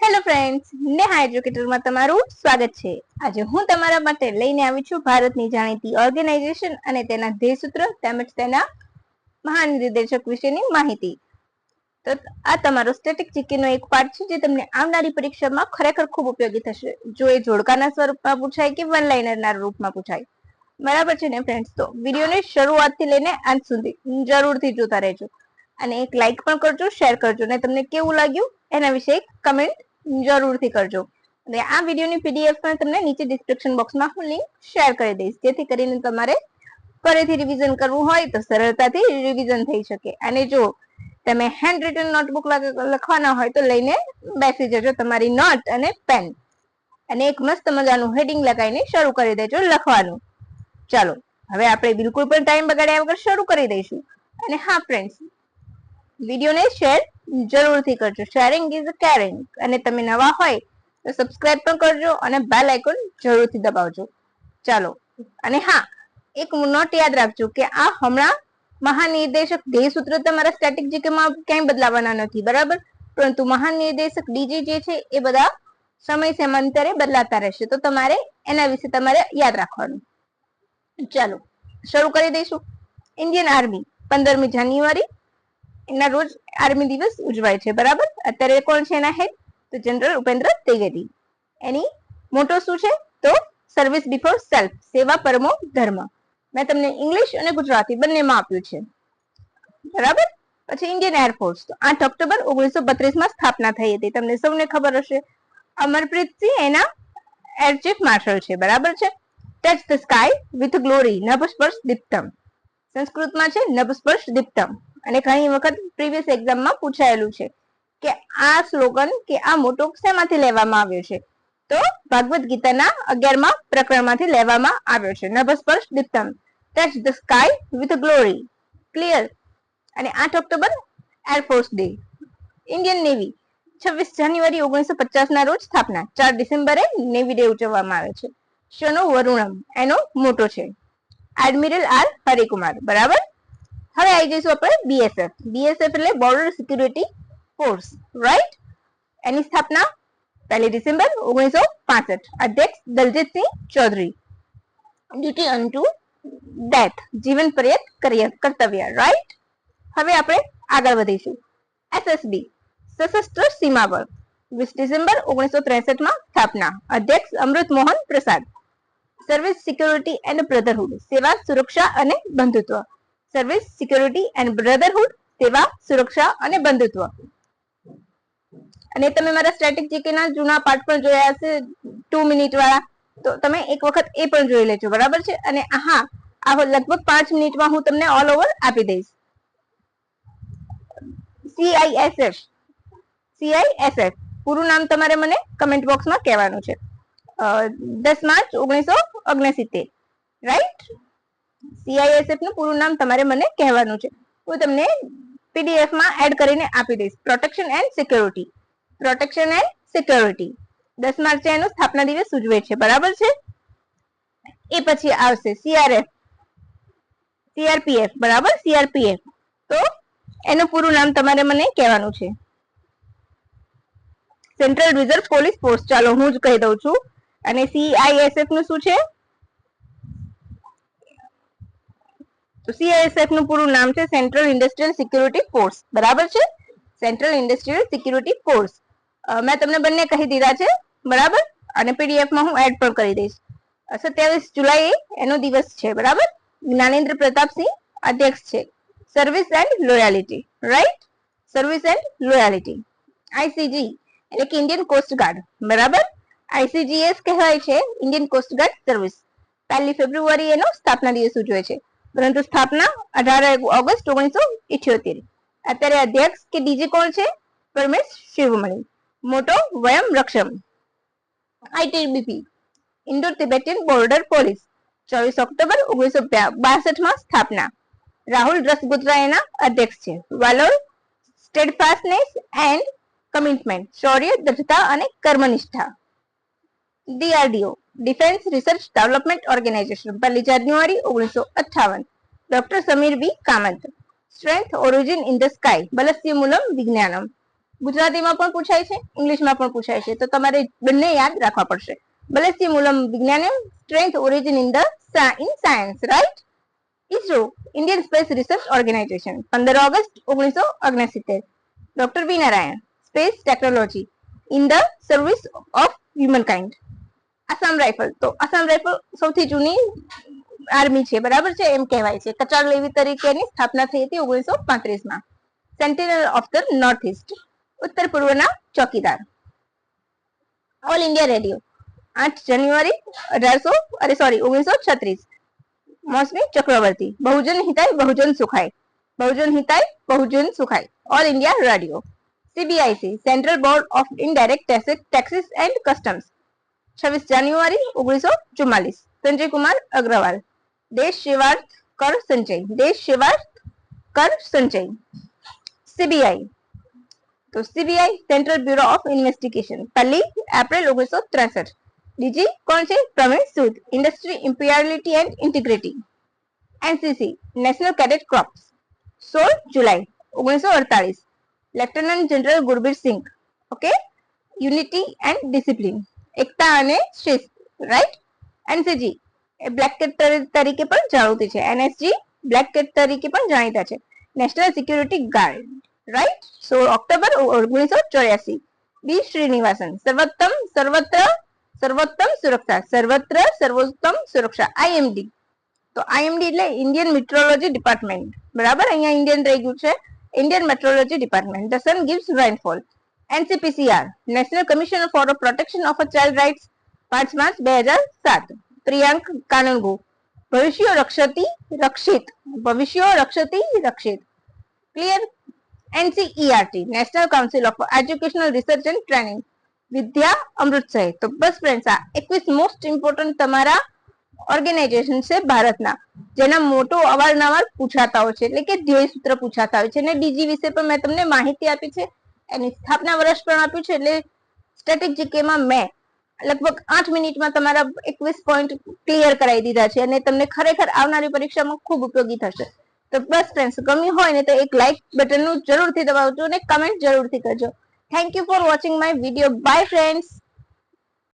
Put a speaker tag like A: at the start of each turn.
A: Hello friends, Neha એજ્યુકેટરમાં તમારું સ્વાગત છે। આજે હું તમારા માટે લઈને આવી છું ભારતની જાણીતી ઓર્ગેનાઇઝેશન અને તેના ધ્યેય સૂત્ર તેમજ તેના મહાનિર્દેશક વિશેની માહિતી। તો આ તમારો સ્ટેટિક જીકેનો એક પાર્ટ છે જે તમને આવનારી પરીક્ષામાં ખરેખર ખૂબ ઉપયોગી થશે, જો એ જોડકાના સ્વરૂપમાં પૂછાય કે વન લાઇનરના રૂપમાં પૂછાય। બરાબર છે ને ફ્રેન્ડ્સ? તો વિડીયોને શરૂઆતથી લઈને અંત સુધી જરૂરથી જોતા રહેજો અને એક લાઈક પણ કરજો, શેર કરજો અને તમને કેવું લાગ્યું એના વિશે એક કમેન્ટ જરૂરથી કરજો। અને આ વિડીયોની પીડીએફ પણ તમને નીચે ડિસ્ક્રિપ્શન બોક્સમાં હું લિંક શેર કરી દઈશ, જેથી કરીને તમારે ફરીથી રિવિઝન કરવું હોય તો સરળતાથી રિવિઝન થઈ શકે। અને જો તમે હેન્ડ રિટન નોટબુક લખવાના હોય તો લઈને બેસી જજો તમારી નોટ અને પેન, અને એક મસ્ત મજાનું હેડિંગ લગાવીને શરૂ કરી દેજો લખવાનું। ચાલો હવે આપણે બિલકુલ પણ ટાઈમ બગાડ્યા વગર શરૂ કરી દઈશું। અને હા ફ્રેન્ડ્સ, વિડીયોને શેર જરૂરથી કરજો, શેરિંગ ઇઝ કેરિંગ। અને તમે નવા હોય તો સબસ્ક્રાઇબ પણ કરજો અને બેલ આઇકોન જરૂરથી દબાવજો। ચાલો, અને હા, એક નોટ યાદ રાખજો કે આ હમણાં મહાનિર્દેશક ધ્યેય સૂત્ર તમારા સ્ટેટિક જીકેમાં ક્યાંય બદલાવાના નથી, બરાબર? પરંતુ મહાનિર્દેશક ડીજી જે છે એ બધા સમય સમયાંતરે બદલાતા રહેશે, તો તમારે એના વિશે તમારે યાદ રાખવાનું। ચાલો શરૂ કરી દઈશું। ઇન્ડિયન આર્મી 15મી જાન્યુઆરી એના રોજ આર્મી દિવસ ઉજવાય છે, બરાબર? અત્યારે કોણ છે એના હેડ? તો જનરલ ઉપેન્દ્ર ત્રિવેદી। એની મોટો શું છે? તો સર્વિસ બિફોર સેલ્ફ, સેવા પરમો ધર્મ। મેં તમને ઇંગ્લિશ અને ગુજરાતી બંનેમાં આપ્યું છે, બરાબર? પછી ઇન્ડિયન એરફોર્સ, તો 8 ઓક્ટોબર 1932 માં સ્થાપના થઈ હતી, તમને સૌને ખબર હશે। અમરપ્રીત સિંહ એના એર ચીફ માર્શલ છે, બરાબર છે? Touch the sky with glory, નભસ્પર્શ દીપ્તમ, સંસ્કૃતમાં છે નભસ્પર્શ દીપ્તમ। અને ઘણી વખત પ્રીવિયસ એક્ઝામમાં પૂછાયેલું છે કે આ સ્લોગન કે આ મોટો શેમાંથી લેવામાં આવ્યો છે? તો ભાગવત ગીતાના 11મા પ્રકરણમાંથી લેવામાં આવ્યો છે, નભસ્પર્શ દીપ્તમ, touch the sky with glory, clear? અને 8 October air force day. Indian navy 26 January 1950 ના રોજ સ્થાપના, 4 ડિસેમ્બરે નેવી ડે ઉજવવામાં આવે છે। શનો વરુણમ એનો મોટો છે, એડમિરલ આર હરિકુમાર, બરાબર? હવે આવી જઈશું આપણે બીએસએફ। બીએસએફ એટલે બોર્ડર સિક્યુરિટી ફોર્સ, રાઈટ? એની સ્થાપના 1 ડિસેમ્બર 1965, અધ્યક્ષ દલજીતસિંહ ચૌધરી, ડ્યુટી અનટુ ડેથ, જીવન પર્યંત કર્તવ્ય, રાઈટ? હવે આપણે આગળ વધીશું। એસએસબી સશસ્ત્ર સીમા બળ, 20 ડિસેમ્બર 1963 માં સ્થાપના, અધ્યક્ષ અમૃત મોહન પ્રસાદ, સર્વિસ સિક્યુરિટી એન્ડ બ્રધરહુડ, સેવા સુરક્ષા અને બંધુત્વ, સર્વિસ સિક્યુરિટી એન્ડ બ્રધરહુડ, સેવા સુરક્ષા અને બંધુત્વ। અને તમે મારા સ્ટેટિક જીકે ના જૂના પાઠ પણ જોયા હશે 2 મિનિટ વાળા, તો તમે એક વખત એ પણ જોઈ લેજો, બરાબર છે? અને હા, આ લગભગ 5 મિનિટમાં હું તમને ઓલ ઓવર આપી દઈશ। સીઆઈએસએફ, સીઆઈએસએફ પૂરું નામ તમારે મને કમેન્ટ બોક્સમાં કહેવાનું છે। 10 માર્ચ 1969, રાઈટ? સીઆઈએસએફ નું પૂરું નામ તમારે મને કહેવાનું છે, હું તમને પીડીએફ માં એડ કરીને આપી દઈશ। Protection and security, protection and security 10 માર્ચે એનો સ્થાપના દિવસ ઉજવે છે, બરાબર છે? એ પછી આવશે સીઆરએફ, સીઆરપીએફ, બરાબર? સીઆરપીએફ, તો એનું પૂરું નામ તમારે મને કહેવાનું છે, સેન્ટ્રલ રિઝર્વ પોલીસ ફોર્સ। ચાલો હું જ કહી દઉં છું। અને સીઆઈએસએફ નું શું છે? તો સીઆઈએસએફ નું પૂરું નામ છે સેન્ટ્રલ ઇન્ડસ્ટ્રીયલ સિક્યુરિટી ફોર્સ, બરાબર છે? Central industrial security force. મેં તમને બંને કહી દીધા છે, બરાબર? અને પીડીએફ માં હું એડ પણ કરી દઈશ। 27 જુલાઈ એનો દિવસ છે, બરાબર? જ્ઞાનેન્દ્ર પ્રતાપસિંહ અધ્યક્ષ છે, service and loyalty, right? Service and loyalty. ICG એટલે કે ઇન્ડિયન કોસ્ટ ગાર્ડ, બરાબર? આઈસીજીએસ કહેવાય છે Indian coast guard service. 1 February એનો સ્થાપના દિવસ ઉજવે છે, પરંતુ સ્થાપના 18 ઓગસ્ટ 1978। અત્યારે અધ્યક્ષ કે ડીજી કોણ છે? પરમેશ શિવમણી, મોટો વયમ રક્ષમ। ITBP Indo Tibetan border police, 24 October 1962 માં સ્થાપના, રાહુલ રસગુત્રા એના અધ્યક્ષ છે। વાલોર સ્ટેડફાસ્ટનેસ એન્ડ કમિટમેન્ટ, શૌર્ય, દૃઢતા અને કર્મનિષ્ઠા। DRDO defence research development organisation, 1 January 1958, doctor Sameer B Kamat, strength origin in the sky, બલસ્યમૂલમ વિજ્ઞાનમ, ગુજરાતીમાં પણ પૂછાય છે, ઇંગ્લિશમાં પણ પૂછાય છે, તો તમારે બંને યાદ રાખવા પડશે. બલેસી મૂલમ વિજ્ઞાનમ strength origin in science, right? ISRO Indian space research organisation 15 August 1969. Doctor V Narayan space technology in the service of humankind. Assam rifle, તો આસામ રાઇફલ સૌથી જૂની આર્મી છે, બરાબર છે, એમ કહેવાય છે. કચાર લેવી તરીકેની સ્થાપના થઈ હતી 1935 માં. Sentinel of the north east, ઉત્તર પૂર્વના ચોકીદાર. All India radio 8 January 1936. Mousami Chakraborty. બહુજન હિતાય બહુજન સુખાય, બહુજન હિતાય બહુજન સુખાય. All India radio. CBIC central board of indirect taxes and customs 26 January 1944. Sanjay Kumar Agrawal. દેશ સેવાર્થ કર સંચય, દેશ સેવાર્થ કર સંચય. CBI, તો CBI central bureau of investigation 1 April 1963. DG કોણ છે? Praveen Sood. Industry impartiality and integrity. NCC national cadet corps 16 July 1948. Lieutenant general Gurbir Singh. Okay, unity and discipline, એકતા અને શિસ્ત, રાઈટ? NCG એ બ્લેક કેટ તરીકે પણ જાણીતી છે. NSG બ્લેક કેટ તરીકે પણ જાણીતા છે. National security guard, right? 16 October 1984. બી શ્રીનિવાસન સર્વોત્તમ સુરક્ષા, સર્વત્ર સર્વોત્તમ સુરક્ષા, IMD. તો IMD એટલે ઇન્ડિયન મેટ્રોલોજી ડિપાર્ટમેન્ટ, બરાબર? અહીંયા ઇન્ડિયન રહી ગયું છે, Indian meteorology department. The sun gives rainfall. NCPCR national commission for protection of child rights 5 March 2007. Priyank Kanungo. ભવિષ્યો રક્ષતી રક્ષિત, ભવિષ્યો રક્ષતી રક્ષિત. Clear? NCERT national council of educational research and training, વિદ્યા અમૃત સહિત. તો બસ ફ્રેન્ડ્સ, આ 21 મોસ્ટ ઇમ્પોર્ટન્ટ તમારા ઓર્ગેનાઇઝેશન છે ભારતના, જેના મોટો અવારનવાર પૂછાતા હોય છે, એટલે કે ધ્યેય સૂત્ર પૂછાતા હોય છે. અને ડીજી વિશે પણ મેં તમને માહિતી આપી છે, એની સ્થાપના વર્ષ પણ આપ્યું છે. એટલે સ્ટેટિક જીકેમાં મેં લગભગ 8 મિનિટમાં તમારા 21 પોઈન્ટ ક્લિયર કરાવી દીધા છે, અને તમને ખરેખર આવનારી પરીક્ષામાં ખૂબ ઉપયોગી થશે. તો બસ ફ્રેન્ડ્સ, ગમ્યું હોય ને તો એક લાઇક બટનનું જરૂરથી દબાવજો અને કમેન્ટ જરૂરથી કરજો. Thank you for watching my video. By friends.